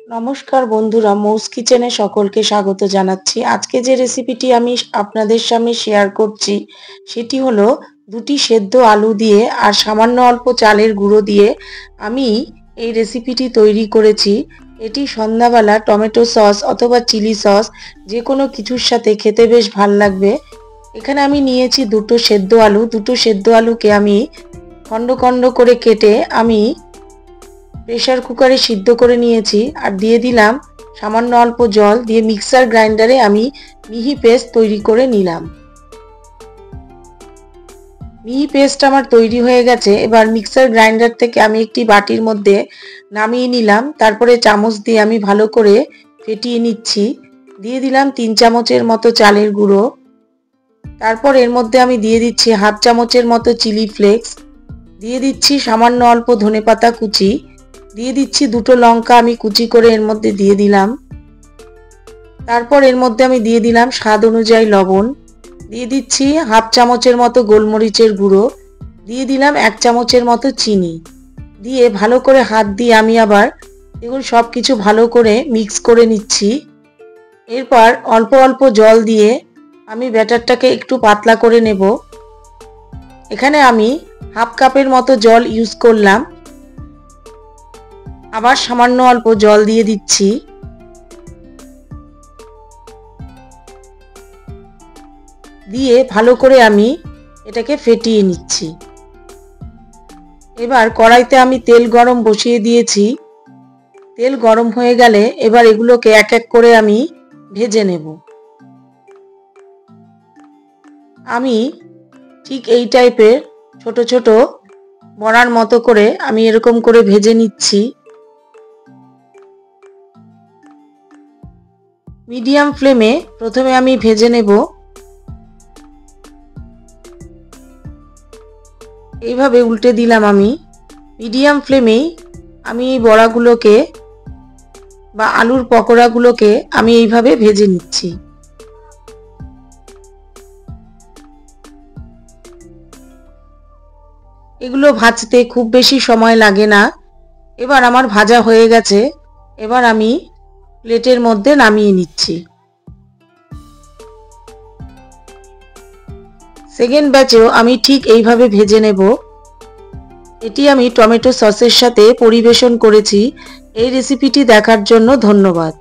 নমস্কার বন্ধুরা, মৌস কিচেনে সকলকে স্বাগত জানাচ্ছি। আজকে যে রেসিপিটি আমি আপনাদের সামনে শেয়ার করছি সেটি হলো দুটি সেদ্ধ আলু দিয়ে আর সামান্য অল্প চালের গুঁড়ো দিয়ে আমি এই রেসিপিটি তৈরি করেছি। এটি সন্ধ্যাবেলা টমেটো সস অথবা চিলি সস যে কোনো কিছুর সাথে খেতে বেশ ভাল লাগবে। এখানে আমি নিয়েছি দুটো সেদ্ধ আলুকে আমি খণ্ড খণ্ড করে কেটে আমি প্রেসার কুকারে সিদ্ধ করে নিয়েছি আর দিয়ে দিলাম সামান্য অল্প জল দিয়ে মিক্সার গ্রাইন্ডারে আমি মিহি পেস্ট তৈরি করে নিলাম। মিহি পেস্ট আমার তৈরি হয়ে গেছে। এবার মিক্সার গ্রাইন্ডার থেকে আমি একটি বাটির মধ্যে নামিয়ে নিলাম। তারপরে চামচ দিয়ে আমি ভালো করে ফেটিয়ে নিচ্ছি। দিয়ে দিলাম 3 চামচের মতো চালের গুঁড়ো। তারপর এর মধ্যে আমি দিয়ে দিচ্ছি হাফ চামচের মতো চিলি ফ্লেক্স, দিয়ে দিচ্ছি সামান্য অল্প ধনেপাতা কুচি, দিয়ে দিচ্ছি দুটো লঙ্কা আমি কুচি করে এর মধ্যে দিয়ে দিলাম। তারপর এর মধ্যে আমি দিয়ে দিলাম স্বাদ অনুযায়ী লবণ, দিয়ে দিচ্ছি হাফ চামচের মতো গোলমরিচের গুঁড়ো, দিয়ে দিলাম 1 চামচের মতো চিনি, দিয়ে ভালো করে হাত দিয়ে আমি আবার দেখুন সব কিছু ভালো করে মিক্স করে নিচ্ছি। এরপর অল্প অল্প জল দিয়ে আমি ব্যাটারটাকে একটু পাতলা করে নেব। এখানে আমি হাফ কাপের মতো জল ইউজ করলাম। আবার সামান্য অল্প জল দিয়ে দিচ্ছি। দিয়ে ভালো করে আমি এটাকে ফেটিয়ে নিচ্ছি। এবার কড়াইতে আমি তেল গরম বসিয়ে দিয়েছি। তেল গরম হয়ে গেলে এবার এগুলোকে এক এক করে আমি ভেজে নেব। আমি ঠিক এই টাইপের ছোট ছোট বড়ার মতো করে আমি এরকম করে ভেজে নিচ্ছি। মিডিয়াম ফ্লেমে প্রথমে আমি ভেজে নেব। এইভাবে উল্টে দিলাম আমি। মিডিয়াম ফ্লেমেই আমি এই বড়াগুলোকে বা আলুর পকোড়াগুলোকে আমি এইভাবে ভেজে নিচ্ছি। এগুলো ভাজতে খুব বেশি সময় লাগে না। এবার আমার ভাজা হয়ে গেছে। এবার আমি প্লেটের মধ্যে নামিয়ে নিচ্ছি। সেকেন্ড ব্যাচেও আমি ঠিক এইভাবে ভেজে নেব। এটি আমি টমেটো সসের সাথে পরিবেশন করেছি। এই রেসিপিটি দেখার জন্য ধন্যবাদ।